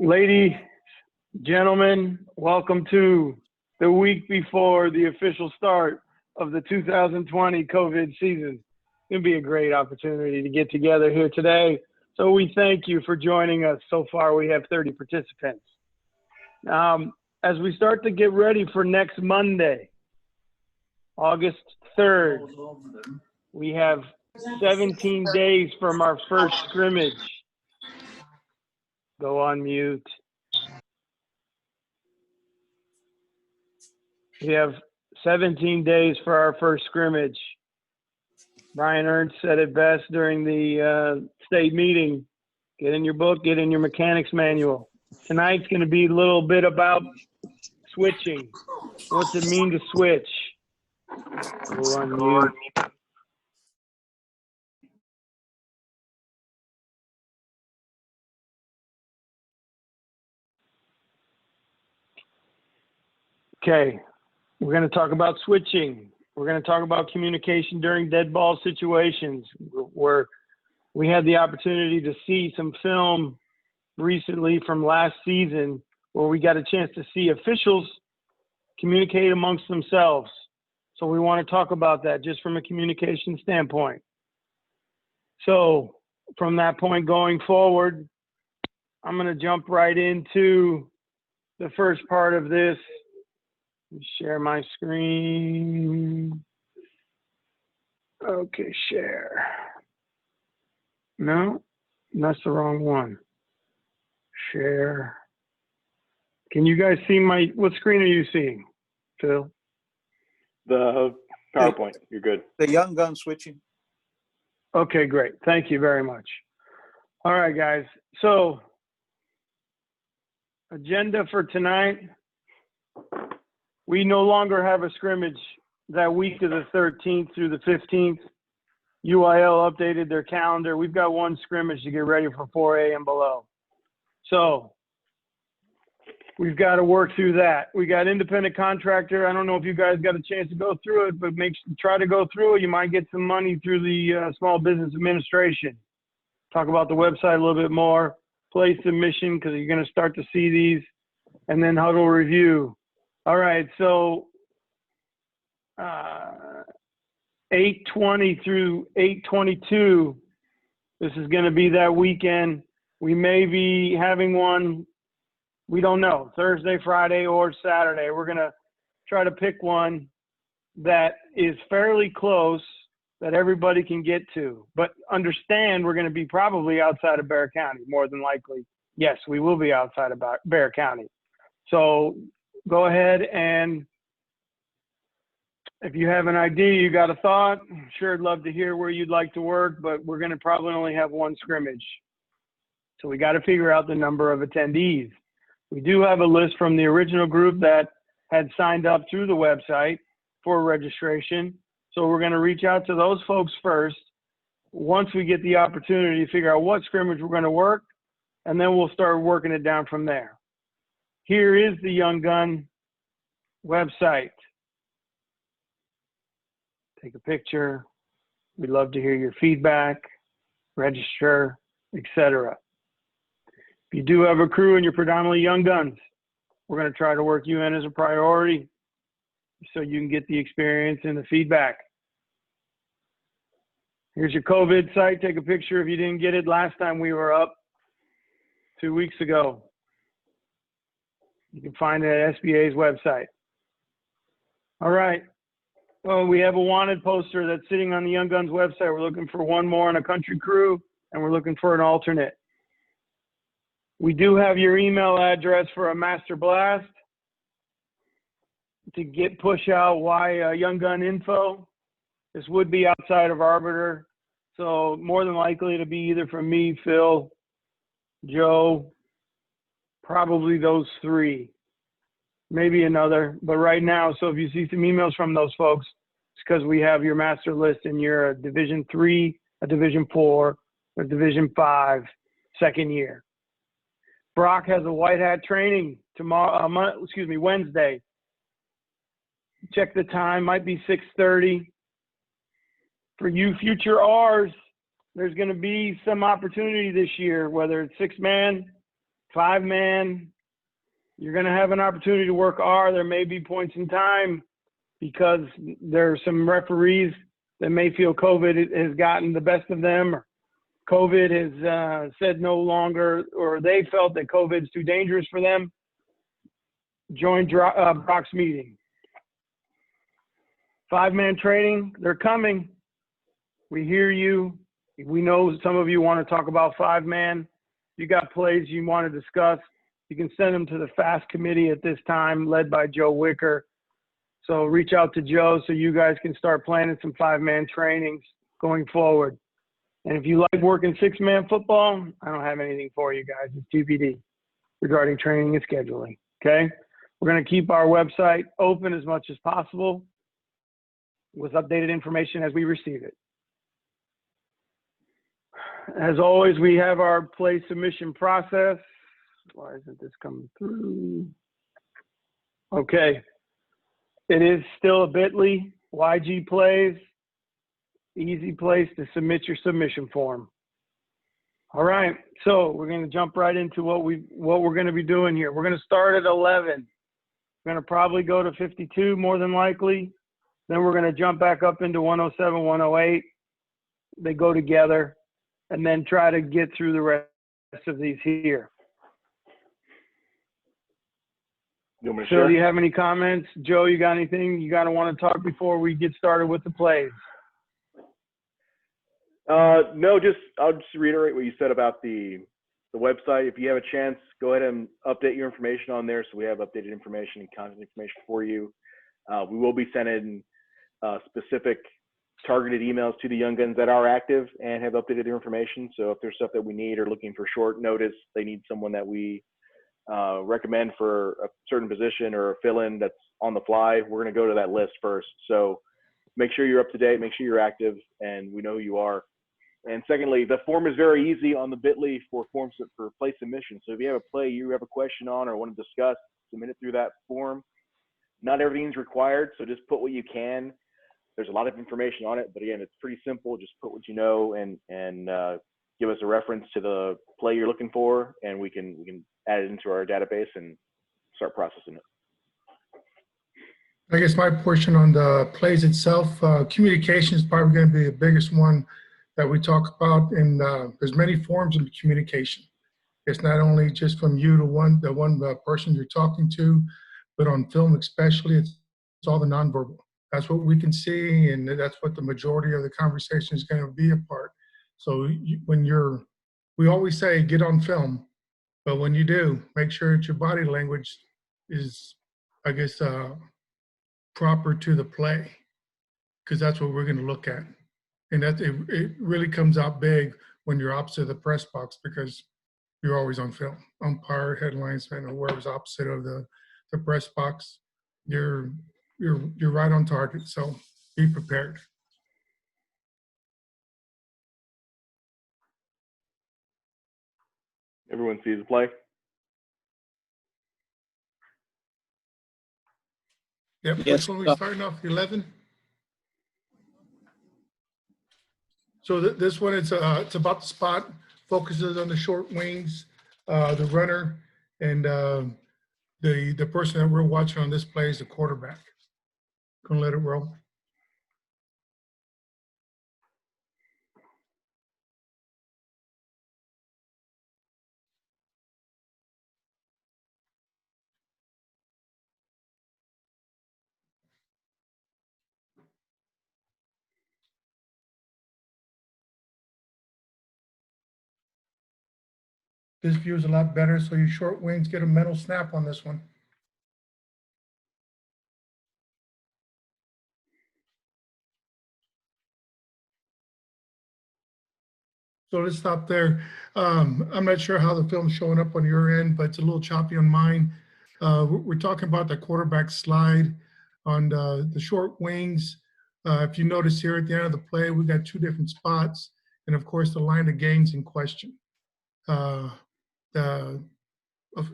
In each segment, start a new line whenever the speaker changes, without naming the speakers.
Ladies, gentlemen, welcome to the week before the official start of the 2020 COVID season. It's going to be a great opportunity to get together here today. So we thank you for joining us. So far, we have 30 participants. As we start to get ready for next Monday, August 3rd, we have 17 days from our first scrimmage. Go on mute. We have 17 days for our first scrimmage. Brian Ernst said it best during the state meeting. Get in your book, get in your mechanics manual. Tonight's going to be a little bit about switching. What's it mean to switch? Go on mute. Okay, we're going to talk about switching. We're going to talk about communication during dead ball situations, where we had the opportunity to see some film recently from last season where we got a chance to see officials communicate amongst themselves. So we want to talk about that just from a communication standpoint. So from that point going forward, I'm going to jump right into the first part of this. Let me share my screen. Okay, share. No, that's the wrong one. Share. Can you guys see what screen are you seeing, Phil?
The PowerPoint. You're good.
The young gun switching.
Okay, great. Thank you very much. All right, guys. So, agenda for tonight. We no longer have a scrimmage that week of the 13th through the 15th. UIL updated their calendar. We've got one scrimmage to get ready for 4A and below. So we've got to work through that. We got independent contractor. I don't know if you guys got a chance to go through it, but try to go through it. You might get some money through the Small Business Administration. Talk about the website a little bit more. Play submission, because you're going to start to see these. And then huddle review. All right, so 8/20 through 8/22, this is going to be that weekend. We may be having one, we don't know, Thursday, Friday, or Saturday. We're going to try to pick one that is fairly close that everybody can get to. But understand, we're going to be probably outside of Bexar County, more than likely. Yes, we will be outside of Bexar County. So go ahead, and if you have an idea, you got a thought, sure, I'd love to hear where you'd like to work, but we're going to probably only have one scrimmage. So we got to figure out the number of attendees. We do have a list from the original group that had signed up through the website for registration. So we're going to reach out to those folks first. Once we get the opportunity to figure out what scrimmage we're going to work, and then we'll start working it down from there. Here is the Young Gun website. Take a picture. We'd love to hear your feedback, register, etc. If you do have a crew and you're predominantly young guns, we're going to try to work you in as a priority so you can get the experience and the feedback. Here's your COVID site. Take a picture if you didn't get it last time we were up 2 weeks ago. You can find it at SBA's website. All right. Well, we have a wanted poster that's sitting on the Young Guns website. We're looking for one more on a country crew, and we're looking for an alternate. We do have your email address for a master blast to push out Young Gun info. This would be outside of Arbiter, so more than likely to be either from me, Phil, Joe, probably those three, maybe another, but right now, so if you see some emails from those folks, it's because we have your master list and you're a Division 3, a Division 4, a Division 5, second year. Brock has a white hat training Wednesday. Check the time, might be 6:30. For you future Rs, there's going to be some opportunity this year, whether it's 6-man, 5-man, you're going to have an opportunity to work R. There may be points in time because there are some referees that may feel COVID has gotten the best of them, or COVID has said no longer, or they felt that COVID is too dangerous for them. Join Brock's meeting. 5-man training, they're coming. We hear you. We know some of you want to talk about 5-man. You got plays you want to discuss, you can send them to the FAST committee at this time, led by Joe Wicker. So reach out to Joe so you guys can start planning some 5-man trainings going forward. And if you like working 6-man football, I don't have anything for you guys. It's TBD regarding training and scheduling, okay? We're going to keep our website open as much as possible with updated information as we receive it. As always, we have our play submission process. Why isn't this coming through? Okay. It is still a bit.ly, YG Plays, easy place to submit your submission form. All right, so we're going to jump right into what we're going to be doing here. We're going to start at 11. We're going to probably go to 52 more than likely. Then we're going to jump back up into 107, 108. They go together, and then try to get through the rest of these here. So do you have any comments? Joe, you got anything you got to want to talk before we get started with the plays?
No, I'll just reiterate what you said about the website. If you have a chance, go ahead and update your information on there so we have updated information and contact information for you. We will be sending specific targeted emails to the young guns that are active and have updated their information. So if there's stuff that we need or looking for short notice, they need someone that we recommend for a certain position or a fill-in that's on the fly, we're going to go to that list first. So make sure you're up to date, make sure you're active, and we know who you are. And secondly, the form is very easy on the bit.ly for forms for play submission. So if you have a play you have a question on or want to discuss, submit it through that form. Not everything's required, so just put what you can. There's a lot of information on it, but again, it's pretty simple. Just put what you know and give us a reference to the play you're looking for, and we can add it into our database and start processing it.
I guess my portion on the plays itself, communication is probably going to be the biggest one that we talk about, and there's many forms of communication. It's not only just from you to the one person you're talking to, but on film especially, it's all the nonverbal. That's what we can see, and that's what the majority of the conversation is going to be apart. So we always say get on film, but when you do, make sure that your body language is, I guess, proper to the play, because that's what we're going to look at. And that it really comes out big when you're opposite of the press box, because you're always on film. Umpire, headlinesman, or whoever's opposite of the press box, you're right on target. So be prepared.
Everyone sees the play?
Yep.
Yes.
Which one we starting off? 11. So this one, it's about the spot, focuses on the short wings, the runner, and the person that we're watching on this play is the quarterback. Gonna let it roll. This view is a lot better, so your short wings get a mental snap on this one. So let's stop there. I'm not sure how the film's showing up on your end, but it's a little choppy on mine. We're talking about the quarterback slide on the short wings. If you notice here at the end of the play, we got 2 different spots, and of course the line of gains in question. The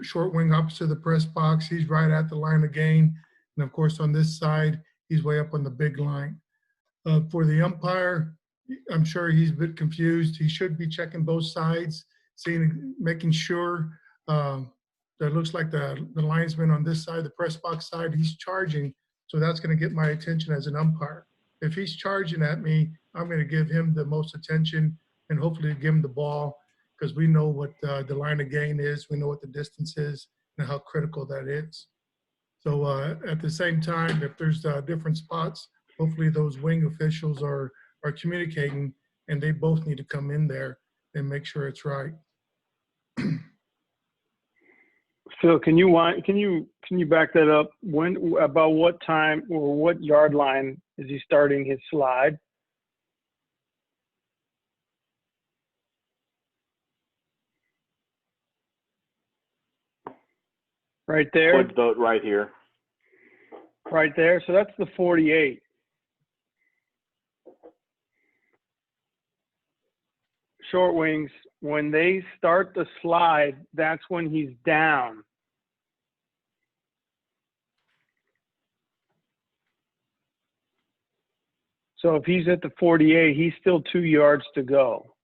short wing opposite the press box, he's right at the line of gain, and of course on this side, he's way up on the big line. For the umpire, I'm sure he's a bit confused. He should be checking both sides, making sure that looks like the linesman on this side, the press box side, he's charging. So that's going to get my attention as an umpire. If he's charging at me, I'm going to give him the most attention and hopefully give him the ball, because we know what the line of gain is. We know what the distance is and how critical that is. So at the same time, if there's different spots, hopefully those wing officials are communicating, and they both need to come in there and make sure it's right.
Phil, can you back that up? About what time or what yard line is he starting his slide? Right there.
Put vote right here.
Right there. So that's the 48. Short wings, when they start the slide, that's when he's down. So if he's at the 48, he's still 2 yards to go.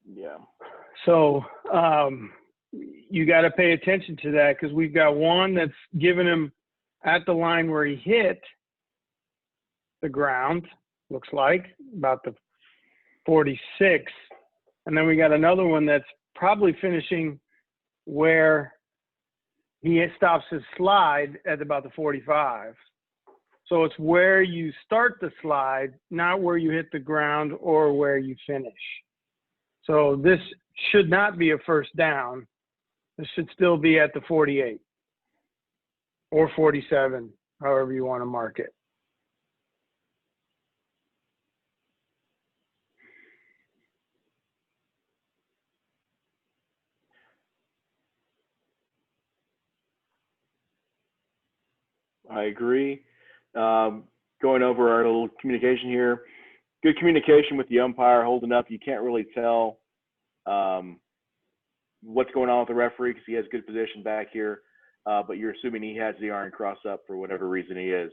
Yeah.
So you got to pay attention to that, because we've got one that's giving him at the line where he hit the ground, looks like about the 46. And then we got another one that's probably finishing where he stops his slide at about the 45. So it's where you start the slide, not where you hit the ground or where you finish. So this should not be a first down. This should still be at the 48 or 47, however you want to mark it.
I agree. Going over our little communication here. Good communication with the umpire holding up. You can't really tell what's going on with the referee because he has good position back here, but you're assuming he has the iron cross up for whatever reason he is.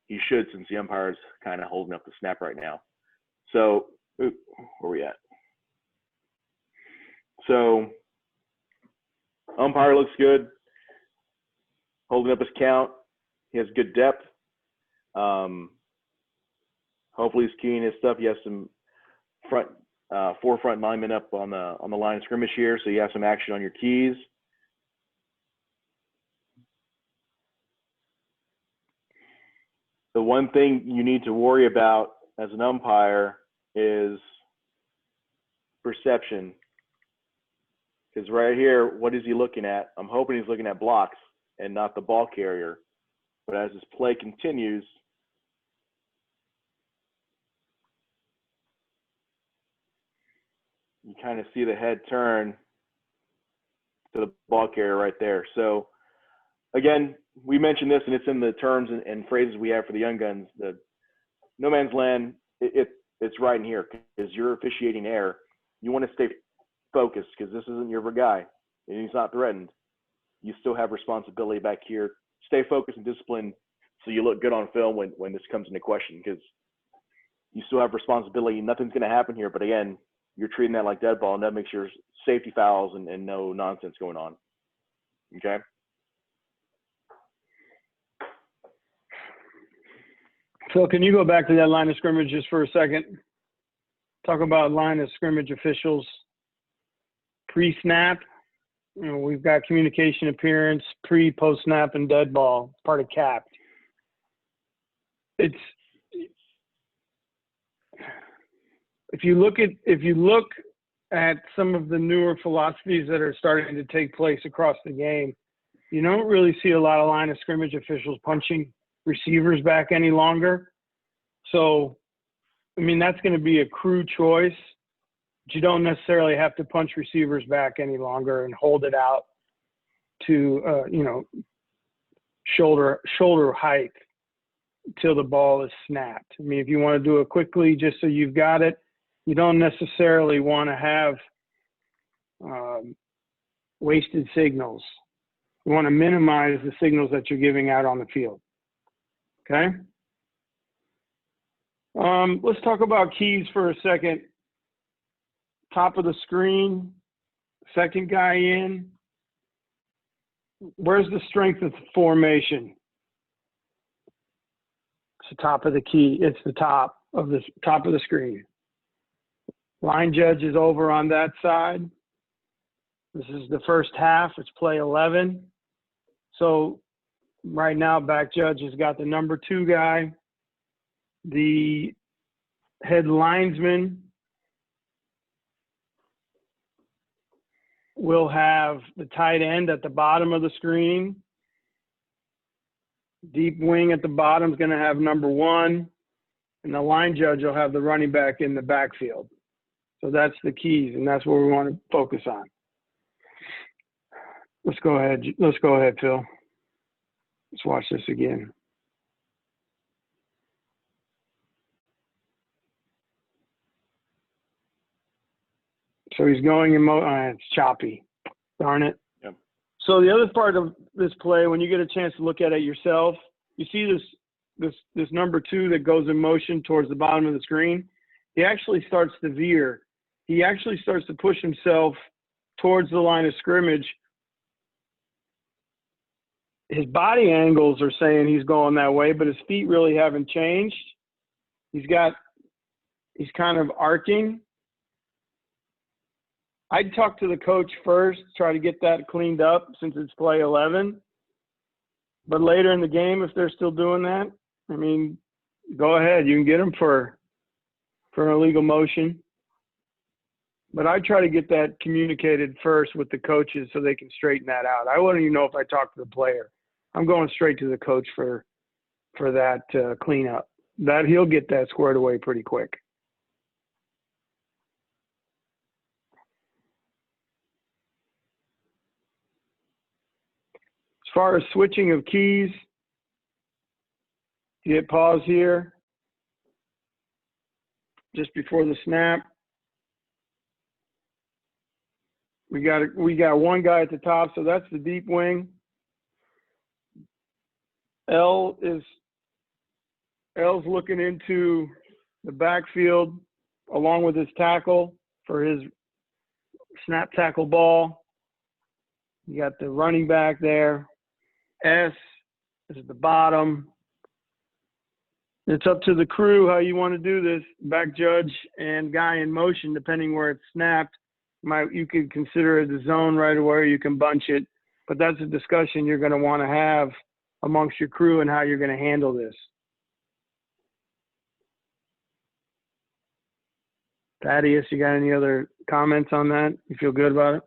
He should, since the umpire's kind of holding up the snap right now. So, where are we at? So, umpire looks good, holding up his count. He has good depth. Hopefully he's keying his stuff. He has some forefront linemen up on the line of scrimmage here, so you have some action on your keys. The one thing you need to worry about as an umpire is perception. Because right here, what is he looking at? I'm hoping he's looking at blocks and not the ball carrier. But as this play continues, you kind of see the head turn to the ball carrier right there. So again, we mentioned this, and it's in the terms and phrases we have for the young guns. The no man's land, it's right in here, because you're officiating air. You want to stay focused, because this isn't your guy, and he's not threatened. You still have responsibility back here. Stay focused and disciplined so you look good on film when this comes into question, because you still have responsibility. Nothing's going to happen here, but again, you're treating that like dead ball, and that makes your safety fouls and no nonsense going on. Okay?
Phil, can you go back to that line of scrimmage just for a second? Talk about line of scrimmage officials pre-snap. You know, we've got communication appearance, pre, post snap, and dead ball, part of capped. It's if you look at some of the newer philosophies that are starting to take place across the game, you don't really see a lot of line of scrimmage officials punching receivers back any longer. So, I mean, that's going to be a crew choice. But you don't necessarily have to punch receivers back any longer and hold it out to, shoulder height till the ball is snapped. I mean, if you want to do it quickly just so you've got it, you don't necessarily want to have wasted signals. You want to minimize the signals that you're giving out on the field. Okay? Let's talk about keys for a second. top of the screen, second guy in. Where's the strength of the formation? It's the top of the key. It's the top of the screen. Line judge is over on that side. This is the first half. It's play 11. So right now, back judge has got the number 2 guy. The head linesman will have the tight end at the bottom of the screen. Deep wing at the bottom is going to have number 1. And the line judge will have the running back in the backfield. So that's the keys, and that's what we want to focus on. Let's go ahead. Let's go ahead, Phil. Let's watch this again. So he's going in it's choppy. Darn it.
Yep.
So the other part of this play, when you get a chance to look at it yourself, you see this number 2 that goes in motion towards the bottom of the screen. He actually starts to veer. He actually starts to push himself towards the line of scrimmage. His body angles are saying he's going that way, but his feet really haven't changed. He's kind of arcing. I'd talk to the coach first, try to get that cleaned up since it's play 11. But later in the game, if they're still doing that, I mean, go ahead. You can get them for an illegal motion. But I try to get that communicated first with the coaches so they can straighten that out. I wouldn't even know if I talk to the player. I'm going straight to the coach for that cleanup. That he'll get that squared away pretty quick. As far as switching of keys, you hit pause here just before the snap. We got one guy at the top, so that's the deep wing. L's looking into the backfield along with his tackle for his snap tackle ball. You got the running back there. S is at the bottom. It's up to the crew how you want to do this. Back judge and guy in motion, depending where it's snapped. You could consider it a zone right away, or you can bunch it. But that's a discussion you're going to want to have amongst your crew and how you're going to handle this. Thaddeus, you got any other comments on that? You feel good about it?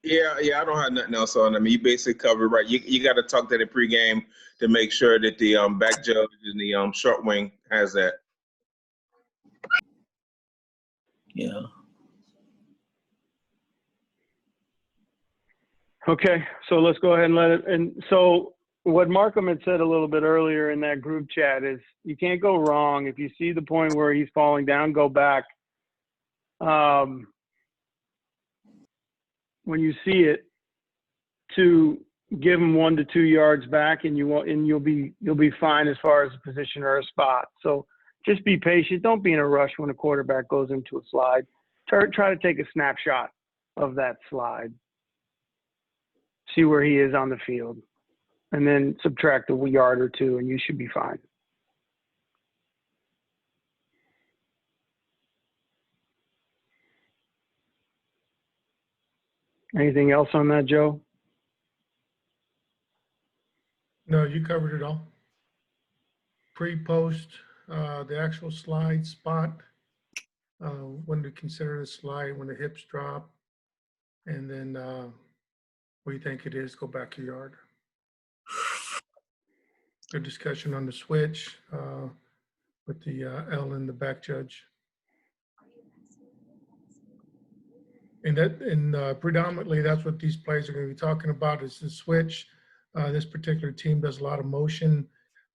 Yeah, I don't have nothing else on. I mean, you basically covered right. You got to talk that in pregame to make sure that the back judge and the short wing has that.
Yeah.
Okay, so let's go ahead and let it. And so what Markham had said a little bit earlier in that group chat is you can't go wrong. If you see the point where he's falling down, go back. When you see it, to give him 1 to 2 yards back, and you'll be fine as far as a position or a spot. So just be patient. Don't be in a rush when a quarterback goes into a slide. Try to take a snapshot of that slide. See where he is on the field, and then subtract a yard or 2, and you should be fine. Anything else on that, Joe?
No, you covered it all. Pre-post, the actual slide spot, when to consider the slide, when the hips drop, and then what you think it is, go back a yard. Good discussion on the switch with the L and the back judge. And predominantly, that's what these plays are going to be talking about is the switch. This particular team does a lot of motion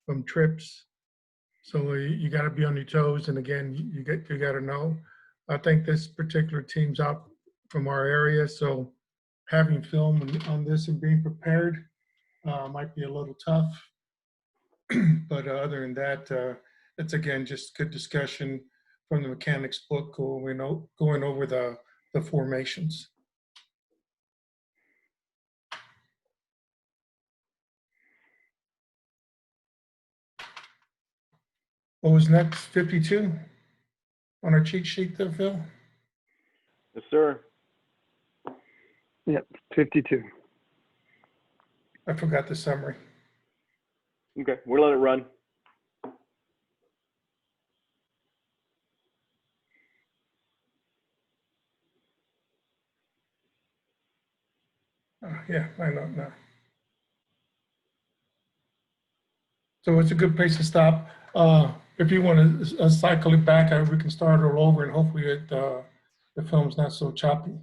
from trips. So you got to be on your toes. And again, you got to know. I think this particular team's out from our area. So having film on this and being prepared might be a little tough. But other than that, it's again just good discussion from the mechanics book, going over the formations. What was next? 52 on our cheat sheet there, Phil?
Yes, sir.
Yep, 52.
I forgot the summary.
Okay, we'll let it run.
Yeah, I know now. So it's a good place to stop. If you want to cycle it back, we can start it all over, and hopefully the film's not so choppy.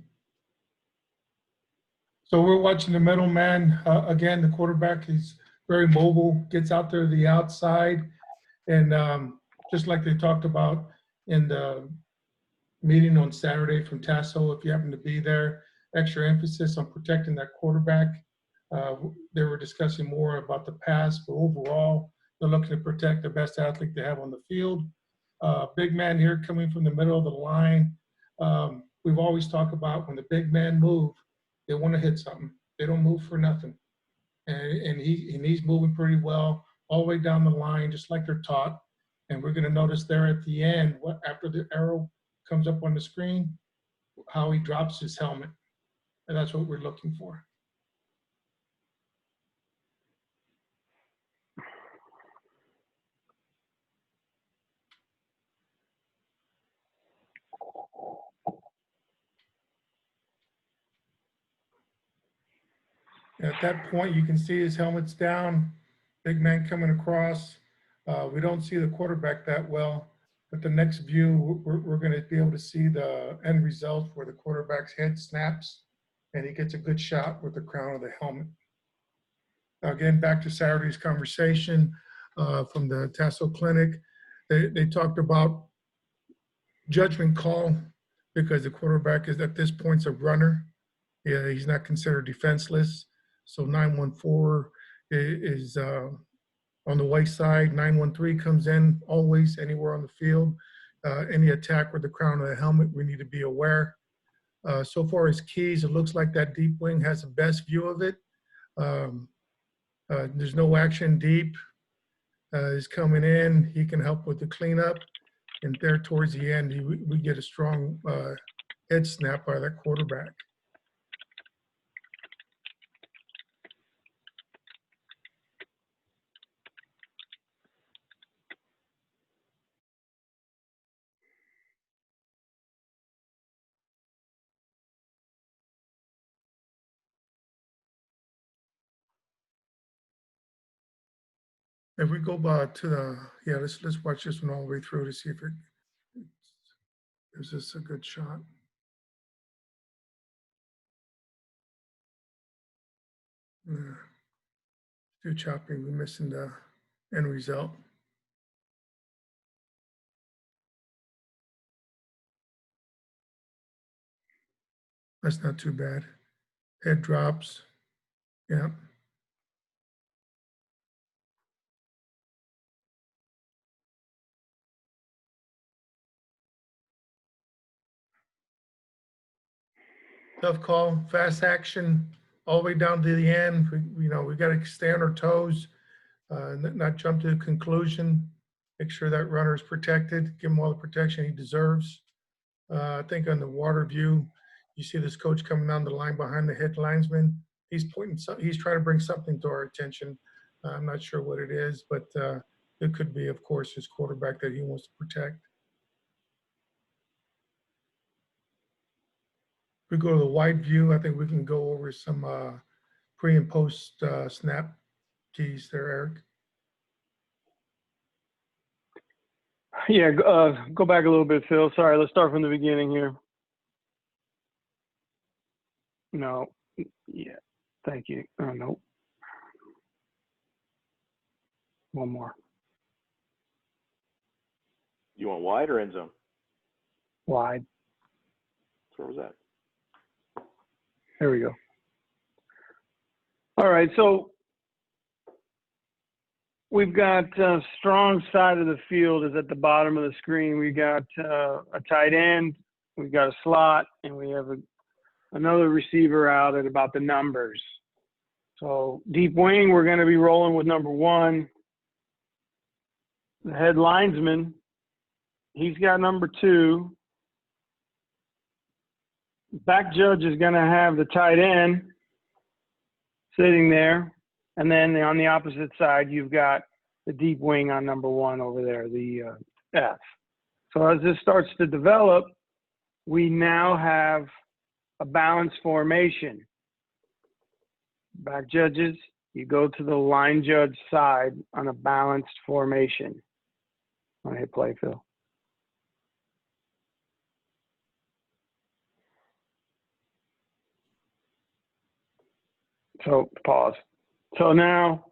So we're watching the middleman. Again, the quarterback is very mobile, gets out there to the outside, and just like they talked about in the meeting on Saturday from Tasso, if you happen to be there, extra emphasis on protecting that quarterback. They were discussing more about the pass, but overall, they're looking to protect the best athlete they have on the field. Big man here coming from the middle of the line. We've always talked about when the big men move, they want to hit something. They don't move for nothing. And he's moving pretty well all the way down the line, just like they're taught. And we're going to notice there at the end, after the arrow comes up on the screen, how he drops his helmet. And that's what we're looking for. At that point, you can see his helmet's down, big man coming across. We don't see the quarterback that well, but the next view, we're going to be able to see the end result where the quarterback's head snaps and he gets a good shot with the crown of the helmet. Again, back to Saturday's conversation from the Tasso Clinic. They talked about judgment call because the quarterback is at this point a runner. Yeah, he's not considered defenseless. So 914 is on the white side. 913 comes in always anywhere on the field. Any attack with the crown of the helmet, we need to be aware. So far as keys, it looks like that deep wing has the best view of it. There's no action deep. Is coming in. He can help with the cleanup. And there towards the end, we get a strong head snap by that quarterback. If we go back to let's watch this one all the way through to see if is this a good shot. Too choppy, we're missing the end result. That's not too bad. Head drops, yeah. Tough call, fast action, all the way down to the end. We got to stay on our toes, not jump to the conclusion. Make sure that runner is protected, give him all the protection he deserves. I think on the water view, you see this coach coming down the line behind the head linesman. He's he's trying to bring something to our attention. I'm not sure what it is, but it could be, of course, his quarterback that he wants to protect. If we go to the wide view, I think we can go over some pre and post snap keys there, Eric.
Yeah, go back a little bit, Phil. Sorry, let's start from the beginning here. No, yeah, thank you. No, one more.
You want wide or end zone?
Wide.
Where was that?
There we go. All right, so we've got strong side of the field is at the bottom of the screen. We got a tight end, we've got a slot, and we have another receiver out at about the numbers. So deep wing, we're going to be rolling with number 1. The head linesman, he's got number 2. Back judge is going to have the tight end sitting there. And then on the opposite side, you've got the deep wing on number 1 over there, the F. So as this starts to develop, we now have a balanced formation. Back judges, you go to the line judge side on a balanced formation. I'm gonna hit play, Phil. So pause. So now,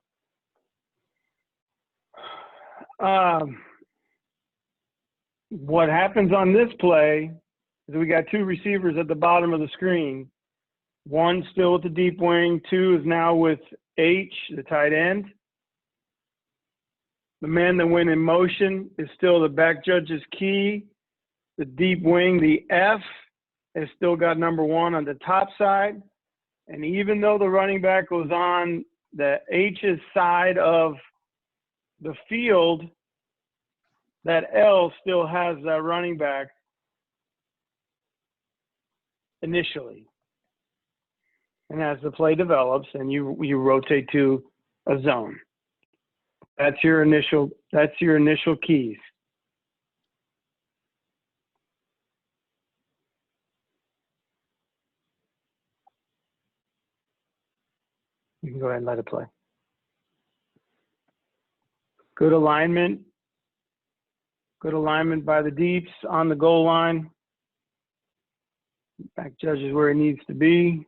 what happens on this play is we got 2 receivers at the bottom of the screen. 1 still with the deep wing, 2 is now with H, the tight end. The man that went in motion is still the back judge's key. The deep wing, the F, has still got number 1 on the top side. And even though the running back was on the H's side of the field, that L still has that running back initially. And as the play develops and you rotate to a zone. That's your initial keys. You can go ahead and let it play. Good alignment. Good alignment by the deeps on the goal line. Back judge is where it needs to be.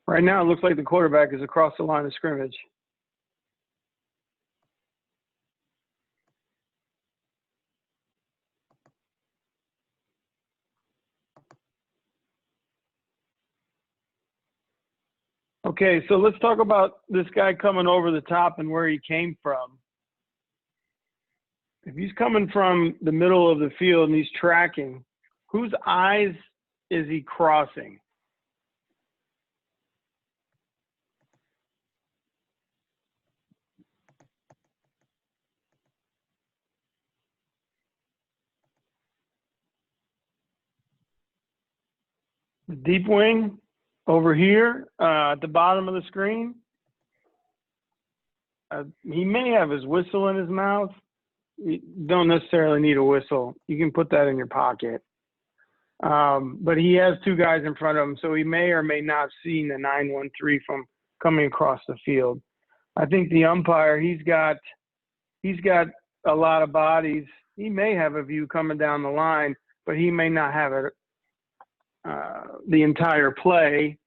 Right now, it looks like the quarterback is across the line of scrimmage. Okay, so let's talk about this guy coming over the top and where he came from. If he's coming from the middle of the field and he's tracking, whose eyes is he crossing? The deep wing over here at the bottom of the screen. He may have his whistle in his mouth. You don't necessarily need a whistle. You can put that in your pocket. But he has 2 guys in front of him, so he may or may not see the 9-1-3 from coming across the field. I think the umpire, he's got a lot of bodies. He may have a view coming down the line, but he may not have it the entire play.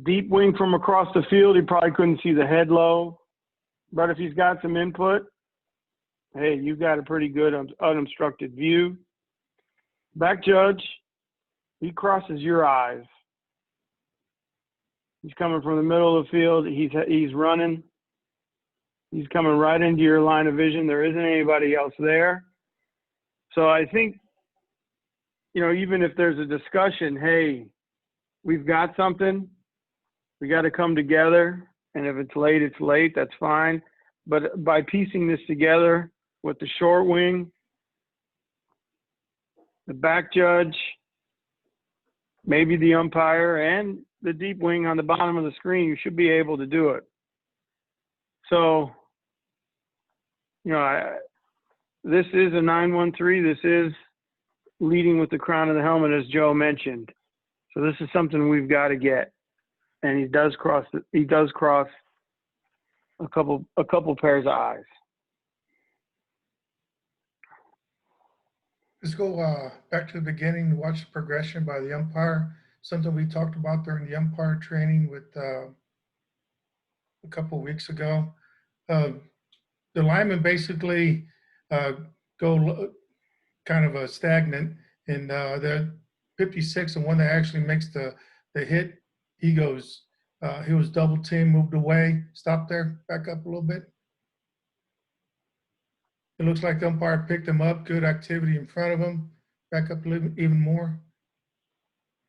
Deep wing from across the field, he probably couldn't see the head low. But if he's got some input, hey, you've got a pretty good unobstructed view. Back judge, he crosses your eyes. He's coming from the middle of the field. He's running. He's coming right into your line of vision. There isn't anybody else there. So I think, even if there's a discussion, hey, we've got something. We got to come together. And if it's late, it's late. That's fine. But by piecing this together with the short wing, the back judge, maybe the umpire, and the deep wing on the bottom of the screen, you should be able to do it. So, this is a 9-1-3. This is leading with the crown of the helmet, as Joe mentioned. So this is something we've got to get. And he does cross a couple pairs of eyes.
Let's go back to the beginning and watch the progression by the umpire. something we talked about during the umpire training with a couple of weeks ago. The linemen basically go kind of a stagnant, and the 56, the one that actually makes the hit, he goes, he was double teamed, moved away, stopped there, back up a little bit. It looks like the umpire picked him up, good activity in front of him, back up a little, even more.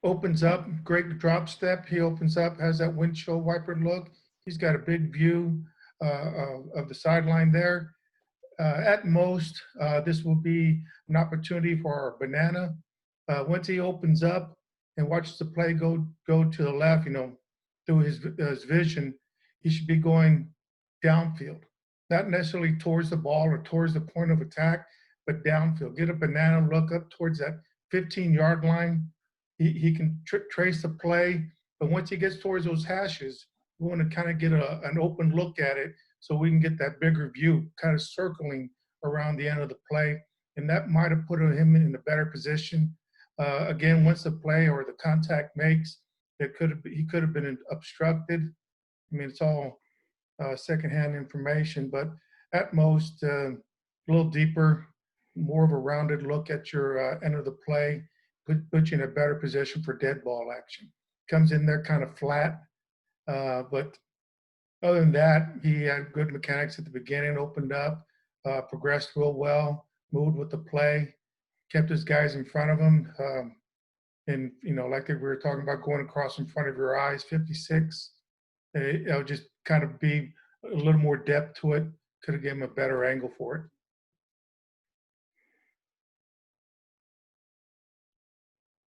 Opens up, great drop step. He opens up, has that windshield wiper look. He's got a big view of the sideline there. At most, this will be an opportunity for our banana. Once he opens up and watches the play go to the left, through his vision, he should be going downfield, not necessarily towards the ball or towards the point of attack, but downfield. Get a banana, look up towards that 15-yard line. He can trace the play, but once he gets towards those hashes, we want to kind of get an open look at it so we can get that bigger view, kind of circling around the end of the play, and that might have put him in a better position. Again, once the play or the contact makes, he could have been obstructed. I mean, it's all secondhand information, but at most, a little deeper, more of a rounded look at your end of the play, put you in a better position for dead ball action. Comes in there kind of flat, but other than that, he had good mechanics at the beginning, opened up, progressed real well, moved with the play, kept his guys in front of him. And, like we were talking about going across in front of your eyes, 56, it'll just kind of be a little more depth to it. Could have given him a better angle for it.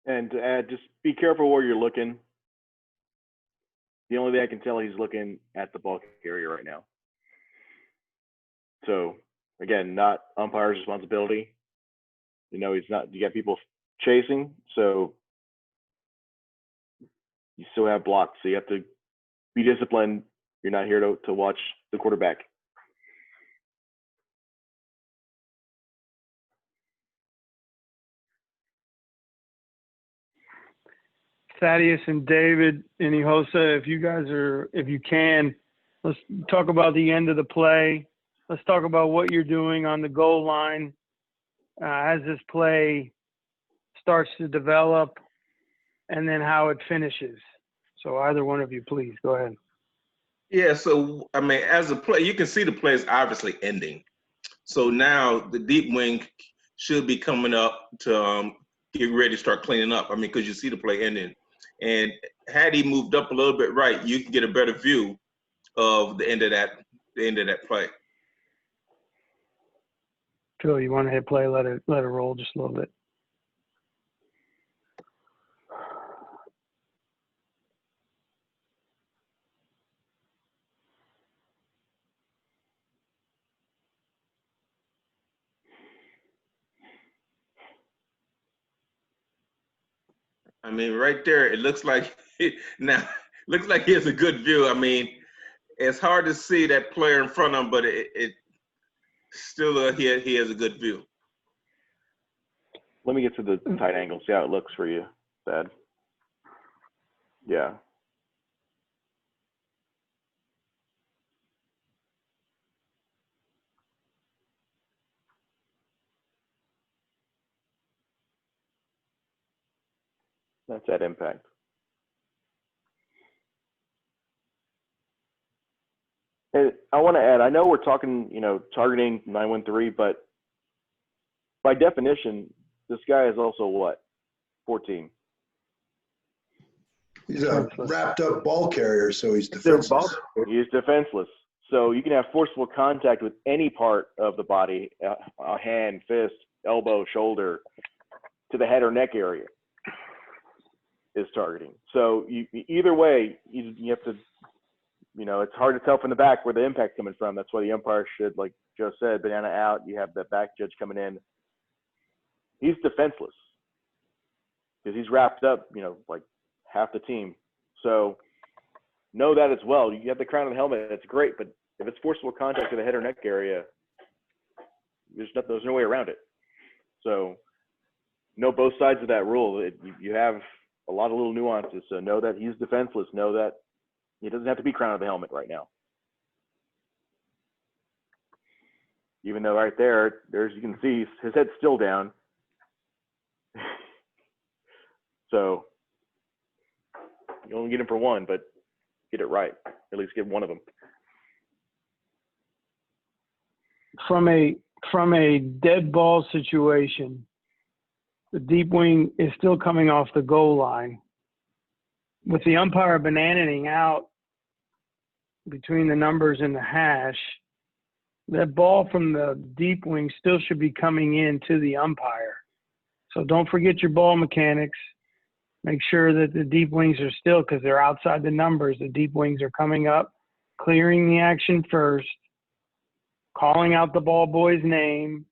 And to add, just be careful where you're looking. The only thing I can tell, he's looking at the ball carrier right now. So again, not umpire's responsibility. He's not. You got people chasing, so you still have blocks. So you have to be disciplined. You're not here to watch the quarterback.
Thaddeus and David and Ihosa, if you can, let's talk about the end of the play. Let's talk about what you're doing on the goal line as this play starts to develop, and then how it finishes. So either one of you, please, go ahead.
Yeah, so, I mean, as a play, you can see the play is obviously ending. So now the deep wing should be coming up to get ready to start cleaning up. I mean, because you see the play ending. And had he moved up a little bit right, you can get a better view of the end of that play.
Phil, you want to hit play? Let it roll just a little bit.
I mean, right there, it looks like he has a good view. I mean, it's hard to see that player in front of him, but it still he has a good view.
Let me get to the tight angle, see how it looks for you, Thad. Yeah. That's that impact. And I want to add, I know we're talking, targeting 913, but by definition, this guy is also what? 14.
He's a wrapped up ball carrier, so he's defenseless.
He's defenseless. So you can have forceful contact with any part of the body, a hand, fist, elbow, shoulder, to the head or neck area is targeting. So either way, you have to, it's hard to tell from the back where the impact's coming from. That's why the umpire should, like Joe said, banana out. You have the back judge coming in. He's defenseless because he's wrapped up, like half the team. So know that as well. You have the crown and the helmet. That's great. But if it's forcible contact to the head or neck area, there's no way around it. So know both sides of that rule. You have a lot of little nuances. So know that he's defenseless. Know that he doesn't have to be crowned with a helmet right now. Even though right there's you can see his head's still down. So you only get him for one, but get it right. At least get one of them.
From a dead ball situation, the deep wing is still coming off the goal line. With the umpire bananaing out between the numbers and the hash, that ball from the deep wing still should be coming in to the umpire. So don't forget your ball mechanics. Make sure that the deep wings are still, because they're outside the numbers. The deep wings are coming up, clearing the action first, calling out the ball boy's name,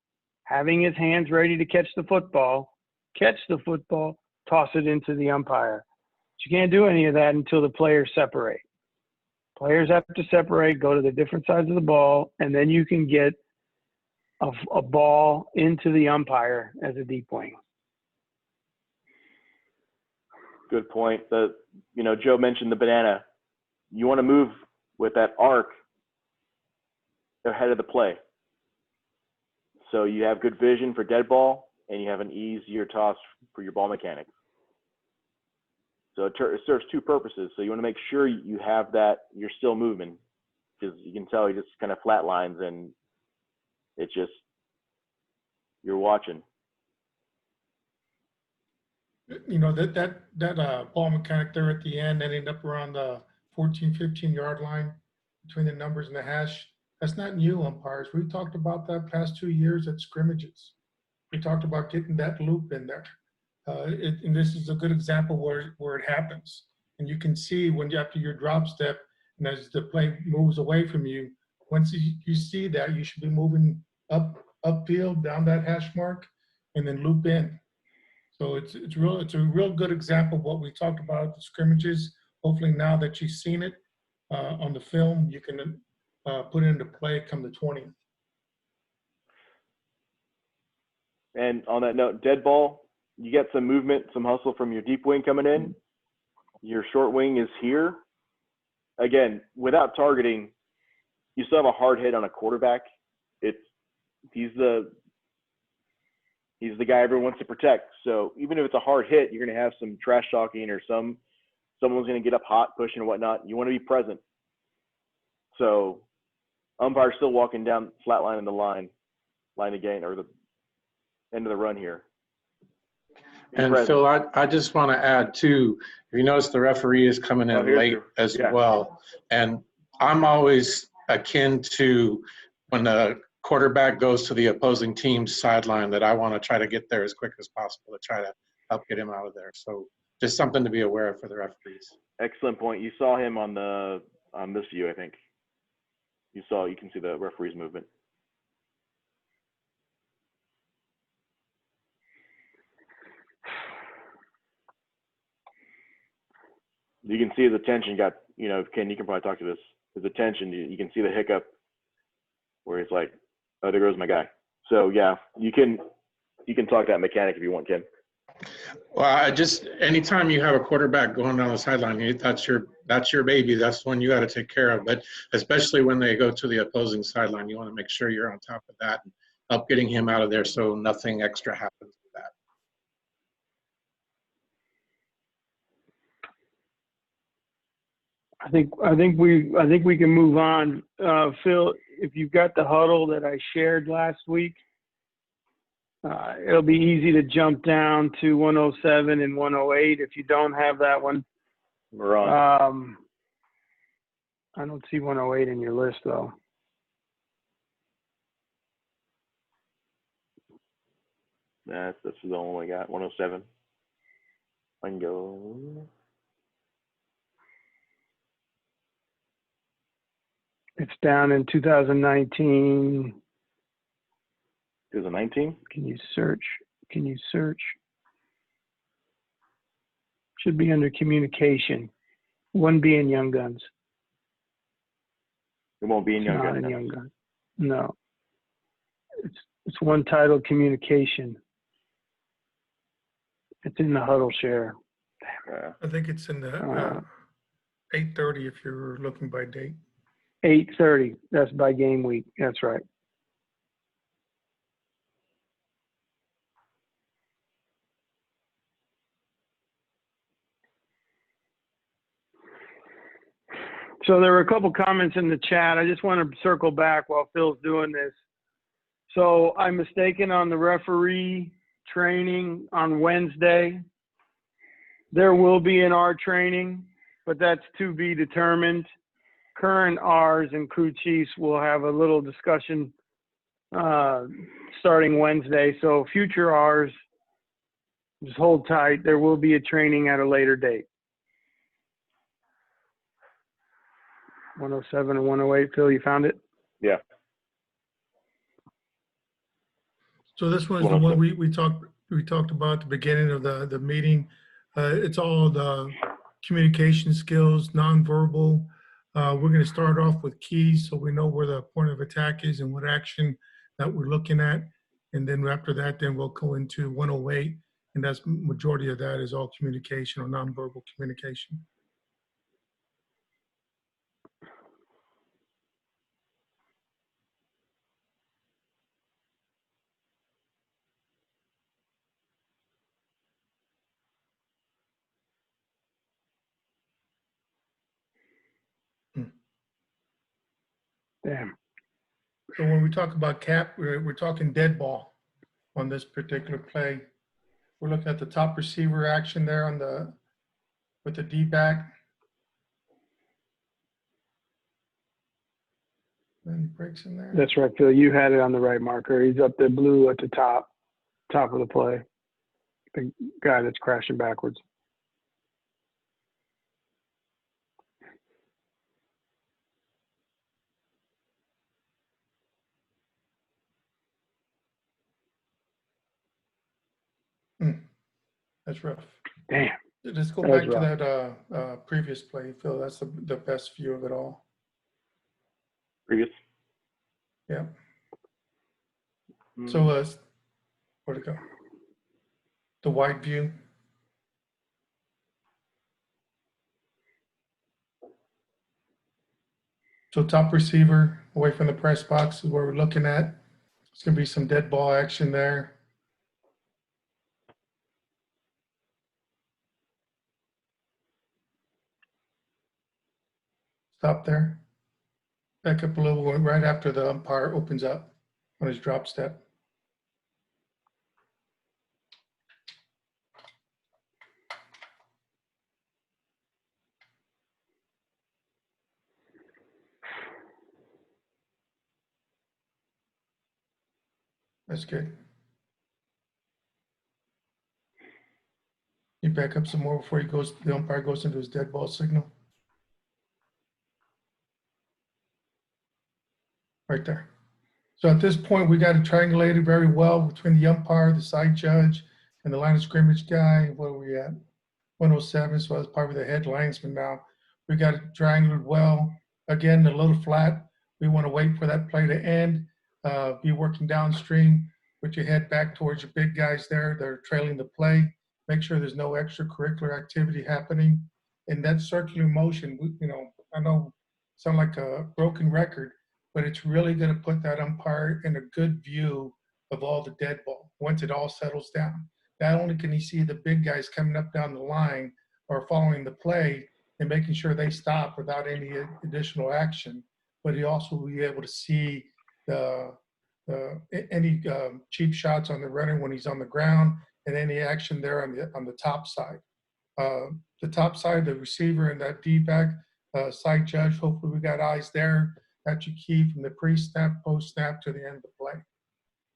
having his hands ready to catch the football, toss it into the umpire. But you can't do any of that until the players separate. Players have to separate, go to the different sides of the ball, and then you can get a ball into the umpire as a deep wing.
Good point. Joe mentioned the banana. You want to move with that arc ahead of the play. So you have good vision for dead ball, and you have an easier toss for your ball mechanics. So it serves two purposes. So you want to make sure you have that, you're still moving, because you can tell he just kind of flatlines, and it's just, you're watching.
That ball mechanic there at the end, ending up around the 14, 15-yard line between the numbers and the hash, that's not new, umpires. We've talked about that past 2 years at scrimmages. We talked about getting that loop in there. And this is a good example where it happens. And you can see when after your drop step, and as the play moves away from you, once you see that, you should be moving upfield, down that hash mark, and then loop in. So it's a real good example of what we talked about at the scrimmages. Hopefully now that you've seen it on the film, you can put it into play come the 20th.
And on that note, dead ball, you get some movement, some hustle from your deep wing coming in. Your short wing is here. Again, without targeting, you still have a hard hit on a quarterback. He's the guy everyone wants to protect. So even if it's a hard hit, you're going to have some trash talking or someone's going to get up hot, pushing and whatnot. You want to be present. So umpire's still walking down flat line in the line of gain, or the end of the run here.
And Phil, I just want to add too, if you notice the referee is coming in late as well. And I'm always akin to when the quarterback goes to the opposing team's sideline, that I want to try to get there as quick as possible to try to help get him out of there. So just something to be aware of for the referees.
Excellent point. You saw him on this view, I think. You can see the referee's movement. You can see his attention got, Ken, you can probably talk to this. His attention, you can see the hiccup where he's like, oh, there goes my guy. So yeah, you can talk that mechanic if you want, Ken.
Well, anytime you have a quarterback going down the sideline, that's your baby. That's the one you got to take care of. But especially when they go to the opposing sideline, you want to make sure you're on top of that and help getting him out of there so nothing extra happens with that.
I think we can move on. Phil, if you've got the huddle that I shared last week, it'll be easy to jump down to 107 and 108. If you don't have that one,
we're on.
I don't see 108 in your list though.
That's the only one I got. 107. I can go.
It's down in 2019.
2019?
Can you search? Should be under communication. Wouldn't be in Young Guns.
It won't be in Young Guns.
Not in Young Guns. No. It's one titled communication. It's in the huddle share. Damn.
I think it's in the 8:30 if you're looking by date.
8:30. That's by game week. That's right. So there were a couple comments in the chat. I just want to circle back while Phil's doing this. So I'm mistaken on the referee training on Wednesday. There will be an R training, but that's to be determined. Current Rs and crew chiefs will have a little discussion starting Wednesday. So future Rs, just hold tight. There will be a training at a later date. 107 and 108. Phil, you found it?
Yeah.
So this one is the one we talked about at the beginning of the meeting. It's all the communication skills, nonverbal. We're going to start off with keys so we know where the point of attack is and what action that we're looking at. And then after that, then we'll go into 108. And that's majority of that is all communication or nonverbal communication.
Damn.
So when we talk about cap, we're talking dead ball on this particular play. We're looking at the top receiver action there on the with the D-back. Any breaks in there?
That's right, Phil. You had it on the right marker. He's up there, blue at the top of the play. The guy that's crashing backwards.
That's rough.
Damn.
Let's go back to that previous play, Phil. That's the best view of it all.
Previous?
Yeah. So where'd it go? The wide view. So top receiver away from the press box is where we're looking at. There's going to be some dead ball action there. Stop there. Back up a little right after the umpire opens up on his drop step. That's good. You back up some more before the umpire goes into his dead ball signal. Right there. So at this point, we got it triangulated very well between the umpire, the side judge, and the line of scrimmage guy. What are we at? 107, so that's probably the head linesman now. We got it triangulated well. Again, a little flat. We want to wait for that play to end, be working downstream, put your head back towards your big guys there. They're trailing the play. Make sure there's no extracurricular activity happening. In that circular motion, I know sound like a broken record, but it's really going to put that umpire in a good view of all the dead ball once it all settles down. Not only can he see the big guys coming up down the line or following the play and making sure they stop without any additional action, but he also will be able to see any cheap shots on the runner when he's on the ground and any action there on the top side. The top side, the receiver and that D-back side judge, hopefully we got eyes there. That's your key from the pre-snap, post-snap to the end of the play.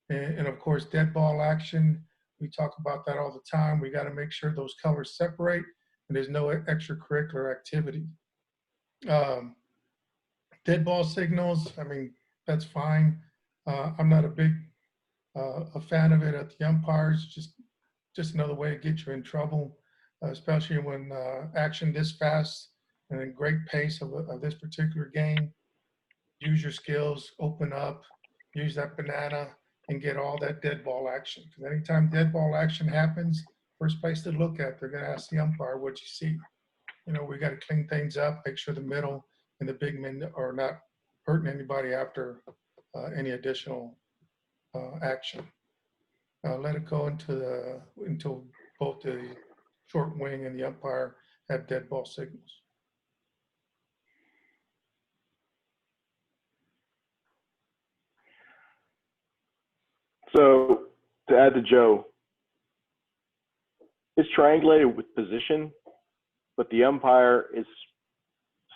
And of course, dead ball action, we talk about that all the time. We got to make sure those colors separate and there's no extracurricular activity. Dead ball signals, I mean, that's fine. I'm not a big a fan of it at the umpires, just another way to get you in trouble, especially when action this fast and in great pace of this particular game. Use your skills, open up, use that banana, and get all that dead ball action. Because anytime dead ball action happens, first place to look at. They're going to ask the umpire, what you see? You know, we got to clean things up, make sure the middle and the big men are not hurting anybody after any additional action. Let it go until both the short wing and the umpire have dead ball signals.
So to add to Joe, it's triangulated with position, but the umpire is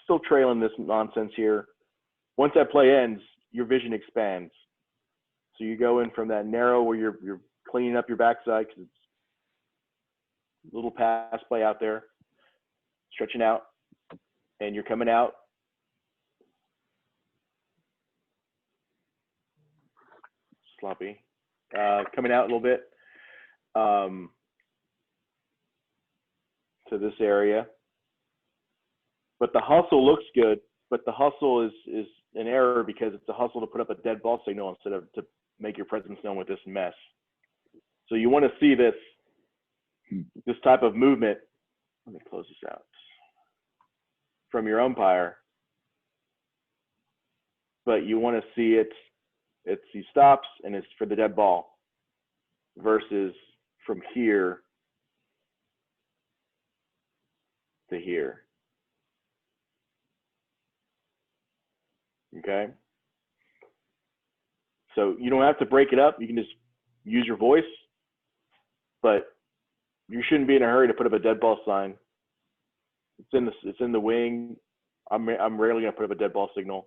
still trailing this nonsense here. Once that play ends, your vision expands. So you go in from that narrow where you're cleaning up your backside because it's a little pass play out there, stretching out, and you're coming out. Sloppy. Coming out a little bit to this area. But the hustle looks good, but the hustle is an error because it's a hustle to put up a dead ball signal instead of to make your presence known with this mess. So you want to see this type of movement. Let me close this out. From your umpire. But you want to see he stops and it's for the dead ball versus from here to here. Okay. So you don't have to break it up. You can just use your voice, but you shouldn't be in a hurry to put up a dead ball sign. It's in the wing. I'm rarely going to put up a dead ball signal.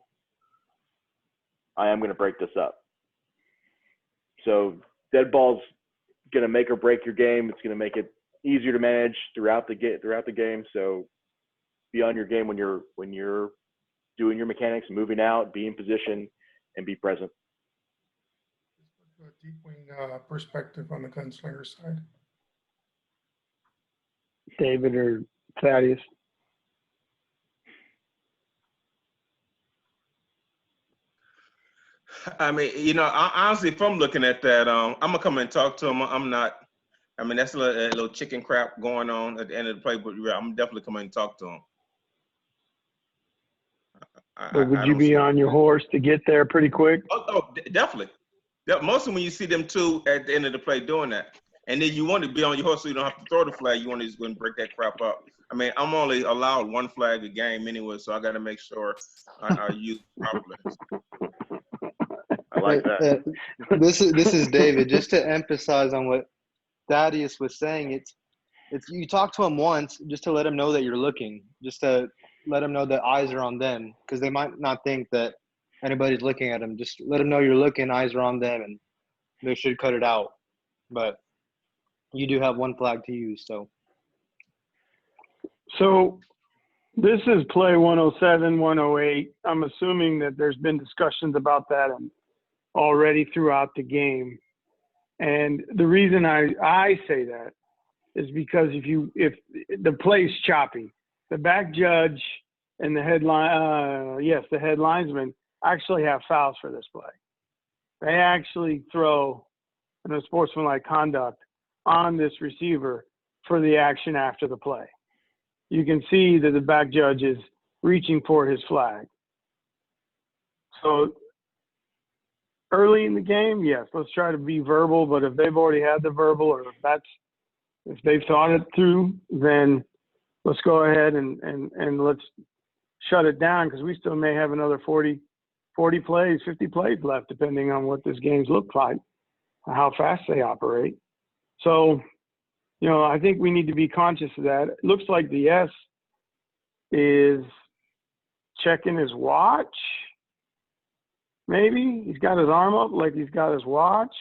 I am going to break this up. So dead ball's going to make or break your game. It's going to make it easier to manage throughout the game. So be on your game when you're doing your mechanics, moving out, be in position, and be present.
A deep wing perspective on the gunslinger side.
David or Thaddeus?
I mean, you know, honestly, if I'm looking at that, I'm gonna come and talk to him. I'm not. I mean, that's a little chicken crap going on at the end of the play, but I'm definitely coming and talk to him.
But would you be on your horse to get there pretty quick?
Oh, definitely. Mostly when you see them two at the end of the play doing that. And then you want to be on your horse so you don't have to throw the flag. You want to just go and break that crap up. I mean, I'm only allowed one flag a game anyway, so I got to make sure I use properly.
I like that.
This is David. Just to emphasize on what Thaddeus was saying, it's you talk to him once just to let him know that you're looking, just to let him know that eyes are on them, because they might not think that anybody's looking at them. Just let them know you're looking, eyes are on them, and they should cut it out. But you do have one flag to use, so.
So this is play 107, 108. I'm assuming that there's been discussions about that already throughout the game. And the reason I say that is because if the play's choppy, the back judge and the head linesman actually have fouls for this play. They actually throw in a sportsmanlike conduct on this receiver for the action after the play. You can see that the back judge is reaching for his flag. So early in the game, yes, let's try to be verbal, but if they've already had the verbal, or if they've thought it through, then let's go ahead and let's shut it down, because we still may have another 40 plays, 50 plays left, depending on what this game's look like, how fast they operate. So, you know, I think we need to be conscious of that. It looks like the S is checking his watch. Maybe he's got his arm up like he's got his watch.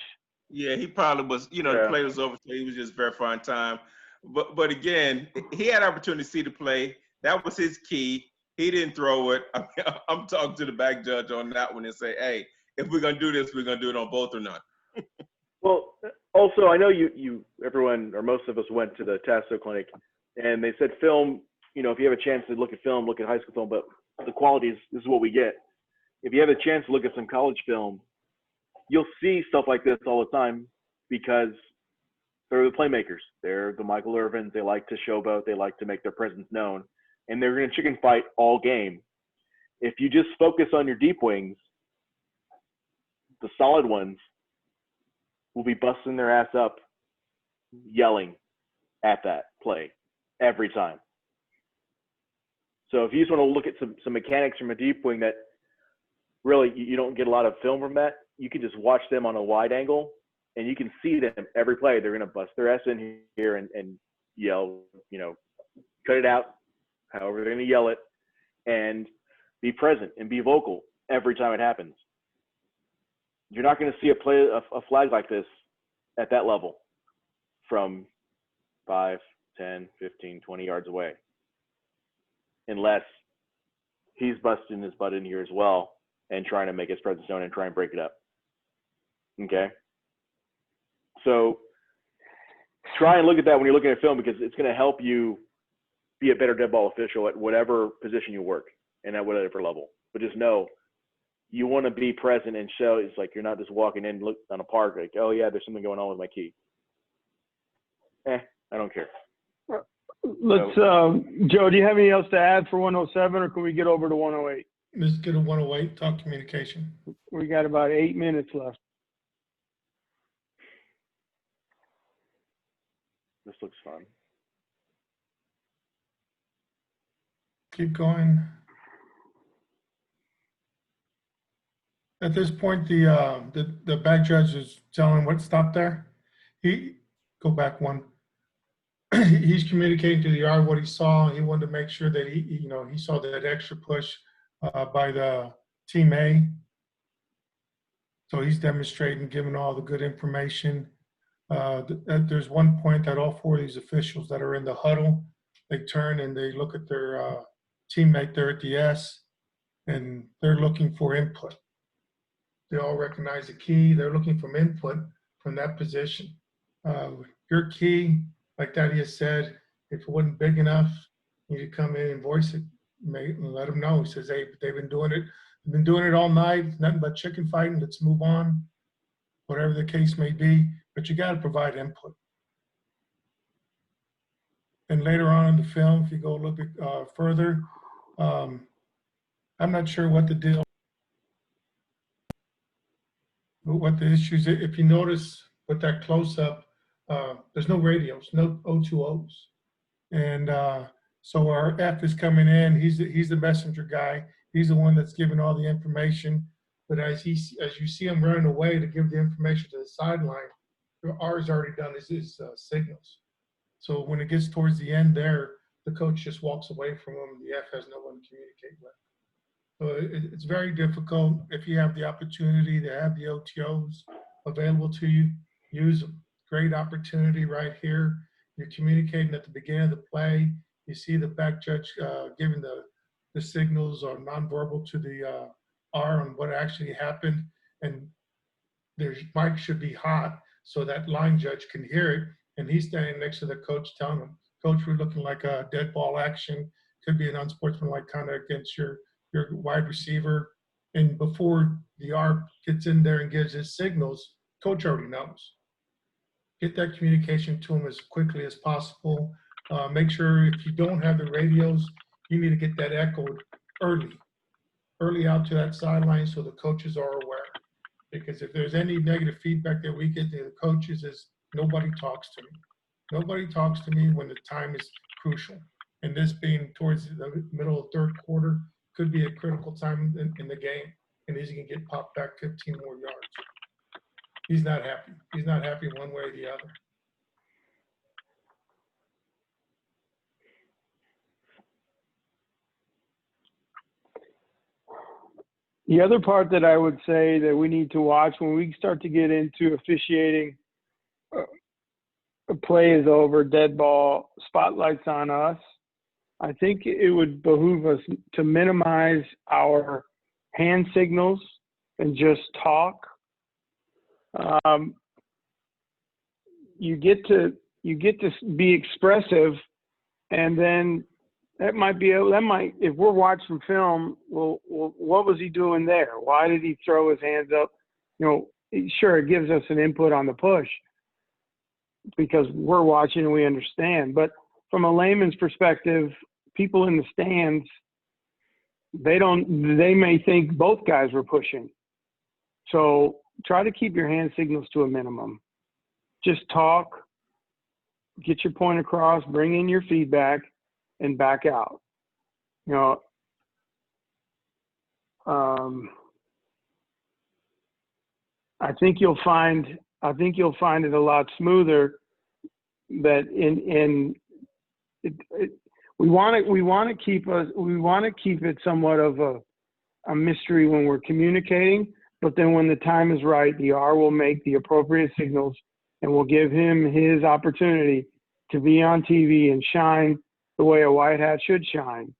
Yeah, he probably was, you know, the play was over, so he was just verifying time. But again, he had opportunity to see the play. That was his key. He didn't throw it. I mean, I'm talking to the back judge on that one and say, hey, if we're going to do this, we're going to do it on both or none.
Well, also, I know everyone or most of us went to the Tasso clinic, and they said film, you know, if you have a chance to look at film, look at high school film, but the quality this is what we get. If you have a chance to look at some college film, you'll see stuff like this all the time, because They're the playmakers. They're the Michael Irvins. They like to showboat. They like to make their presence known. And they're going to chicken fight all game. If you just focus on your deep wings, the solid ones will be busting their ass up, yelling at that play every time. So if you just want to look at some mechanics from a deep wing that really you don't get a lot of film from that, you can just watch them on a wide angle, and you can see them every play. They're going to bust their ass in here and yell, cut it out, however they're going to yell it, and be present and be vocal every time it happens. You're not going to see a flag like this at that level from 5, 10, 15, 20 yards away, unless he's busting his butt in here as well and trying to make his presence known and try and break it up. Okay? So try and look at that when you're looking at film, because it's going to help you be a better dead ball official at whatever position you work and at whatever level. But just know you want to be present and show. It's like you're not just walking in, look on a park like, oh yeah, there's something going on with my key. I don't care.
Let's, Joe, do you have anything else to add for 107, or can we get over to 108?
Let's get to 108, talk communication.
We got about 8 minutes left.
This looks fun.
Keep going. At this point, the back judge is telling what stop there. Go back one. He's communicating to the yard what he saw. He wanted to make sure that he saw that extra push by the team A. So he's demonstrating, giving all the good information. There's one point that all 4 of these officials that are in the huddle, they turn and they look at their teammate there at the S, and they're looking for input. They all recognize the key. They're looking for input from that position. Your key, like Thaddeus said, if it wasn't big enough, you need to come in and voice it. Let them know. He says, hey, they've been doing it. They've been doing it all night. Nothing but chicken fighting. Let's move on. Whatever the case may be. But you got to provide input. And later on in the film, if you go a little bit further, I'm not sure what the deal, what the issues. If you notice with that close-up, there's no radios, no O2Os. And so our F is coming in. He's the messenger guy. He's the one that's giving all the information. But as you see him running away to give the information to the sideline, R has already done his signals. So when it gets towards the end there, the coach just walks away from him. The F has no one to communicate with. So it's very difficult. If you have the opportunity to have the OTOs available to you, use them. Great opportunity right here. You're communicating at the beginning of the play. You see the back judge giving the signals or nonverbal to the R on what actually happened. And their mic should be hot so that line judge can hear it. And he's standing next to the coach telling him, Coach, we're looking like a dead ball action. Could be an unsportsmanlike conduct against your wide receiver. And before the R gets in there and gives his signals, coach already knows. Get that communication to him as quickly as possible. Make sure if you don't have the radios, you need to get that echoed early out to that sideline so the coaches are aware. Because if there's any negative feedback that we get to the coaches is nobody talks to me. Nobody talks to me when the time is crucial. And this being towards the middle of third quarter could be a critical time in the game. And he's going to get popped back 15 more yards. He's not happy. He's not happy one way or the other.
The other part that I would say that we need to watch when we start to get into officiating, a play is over, dead ball, spotlight's on us. I think it would behoove us to minimize our hand signals and just talk. You get to be expressive, and then if we're watching film, well, what was he doing there? Why did he throw his hands up? Sure, it gives us an input on the push, because we're watching and we understand. But from a layman's perspective, people in the stands, they may think both guys were pushing. So try to keep your hand signals to a minimum. Just talk, get your point across, bring in your feedback, and back out. You know, I think you'll find it a lot smoother. That we want to keep it somewhat of a mystery when we're communicating. But then when the time is right, the R will make the appropriate signals and will give him his opportunity to be on TV and shine the way a white hat should shine.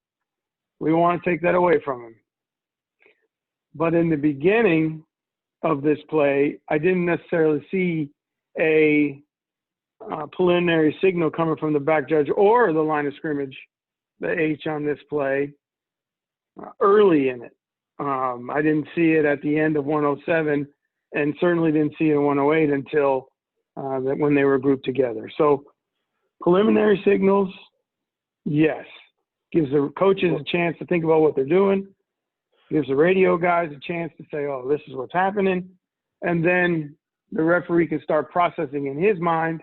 We want to take that away from him. But in the beginning of this play, I didn't necessarily see a preliminary signal coming from the back judge or the line of scrimmage, the H on this play, early in it. I didn't see it at the end of 107 and certainly didn't see it in 108 until when they were grouped together. So preliminary signals, yes. Gives the coaches a chance to think about what they're doing. Gives the radio guys a chance to say, oh, this is what's happening. And then the referee can start processing in his mind,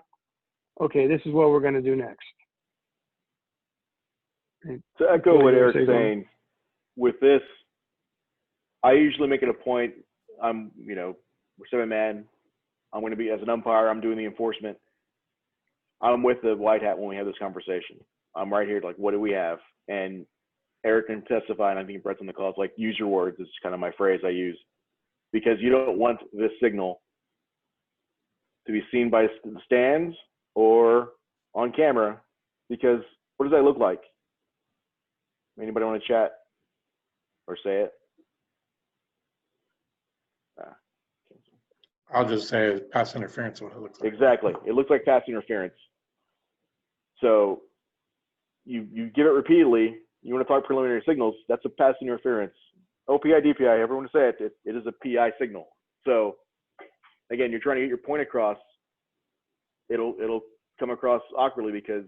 okay, this is what we're going to do next.
To echo what Eric's saying, with this, I usually make it a point, we're 7-man. I'm going to be, as an umpire, I'm doing the enforcement. I'm with the white hat when we have this conversation. I'm right here, like, what do we have? And Eric can testify, and I think Brett's on the call. It's like, use your words. It's kind of my phrase I use. Because you don't want this signal to be seen by the stands or on camera, because what does that look like? Anybody want to chat or say it?
I'll just say pass interference. What it looks like.
Exactly. It looks like pass interference. So you give it repeatedly. You want to talk preliminary signals, that's a pass interference. OPI, DPI, everyone say it. It is a PI signal. So again, you're trying to get your point across. It'll come across awkwardly because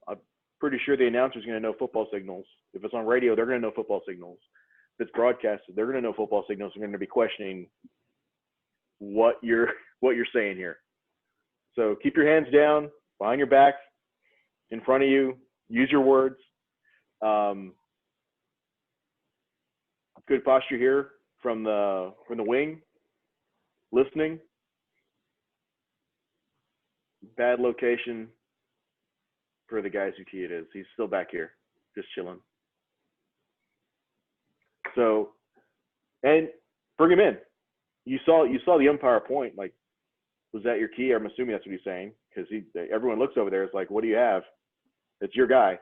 I'm pretty sure the announcer's going to know football signals. If it's on radio, they're going to know football signals. If it's broadcasted, they're going to know football signals. They're going to be questioning what you're saying here. So keep your hands down, behind your back, in front of you. Use your words. Good posture here from the wing. Listening. Bad location for the guys who tee it is. He's still back here, just chilling. So, and bring him in. You saw the umpire point. Like, was that your key? I'm assuming that's what he's saying, because everyone looks over there. It's like, what do you have? It's your guy.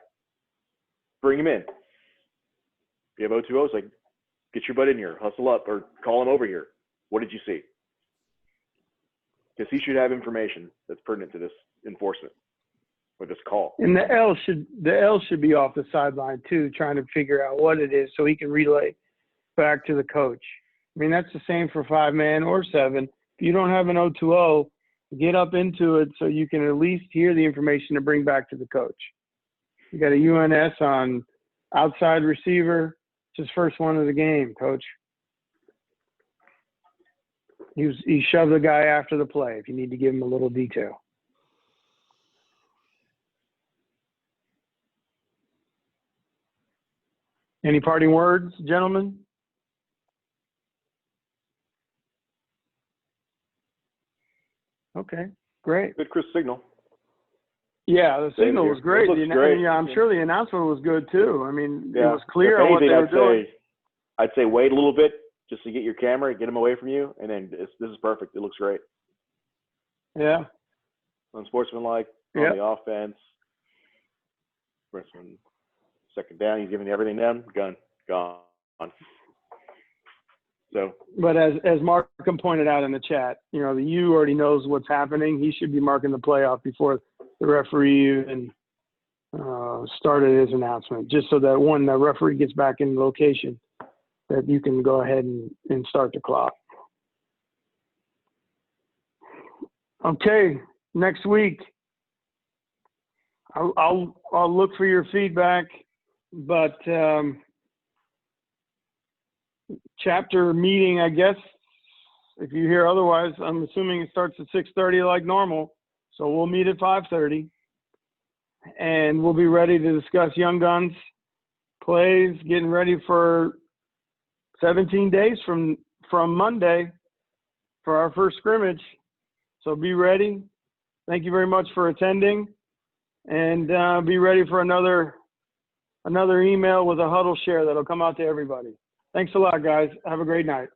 Bring him in. If you have O2Os, like, get your butt in here, hustle up, or call him over here. What did you see? Because he should have information that's pertinent to this enforcement or this call.
And the L should be off the sideline too, trying to figure out what it is so he can relay back to the coach. I mean, that's the same for 5-man or 7. If you don't have an O2O, get up into it so you can at least hear the information to bring back to the coach. You got a UNS on outside receiver. It's his first one of the game, coach. He shoved the guy after the play if you need to give him a little detail. Any parting words, gentlemen? Okay, great.
Good Chris signal.
Yeah, the signal was great.
Great.
Yeah, I'm sure the announcement was good too. I mean, it was clear on what they were doing.
I'd say wait a little bit just to get your camera, get him away from you, and then this is perfect. It looks great.
Yeah.
Unsportsmanlike on the offense. Freshman, second down, he's giving everything down. Gone. So.
But as Markham pointed out in the chat, the U already knows what's happening. He should be marking the play off before the referee even started his announcement, just so that when the referee gets back in location, that you can go ahead and start the clock. Okay, next week. I'll look for your feedback, but chapter meeting, I guess, if you hear otherwise, I'm assuming it starts at 6:30 like normal. So we'll meet at 5:30, and we'll be ready to discuss Young Guns plays, getting ready for 17 days from Monday for our first scrimmage. So be ready. Thank you very much for attending, and be ready for another email with a huddle share that'll come out to everybody. Thanks a lot, guys. Have a great night.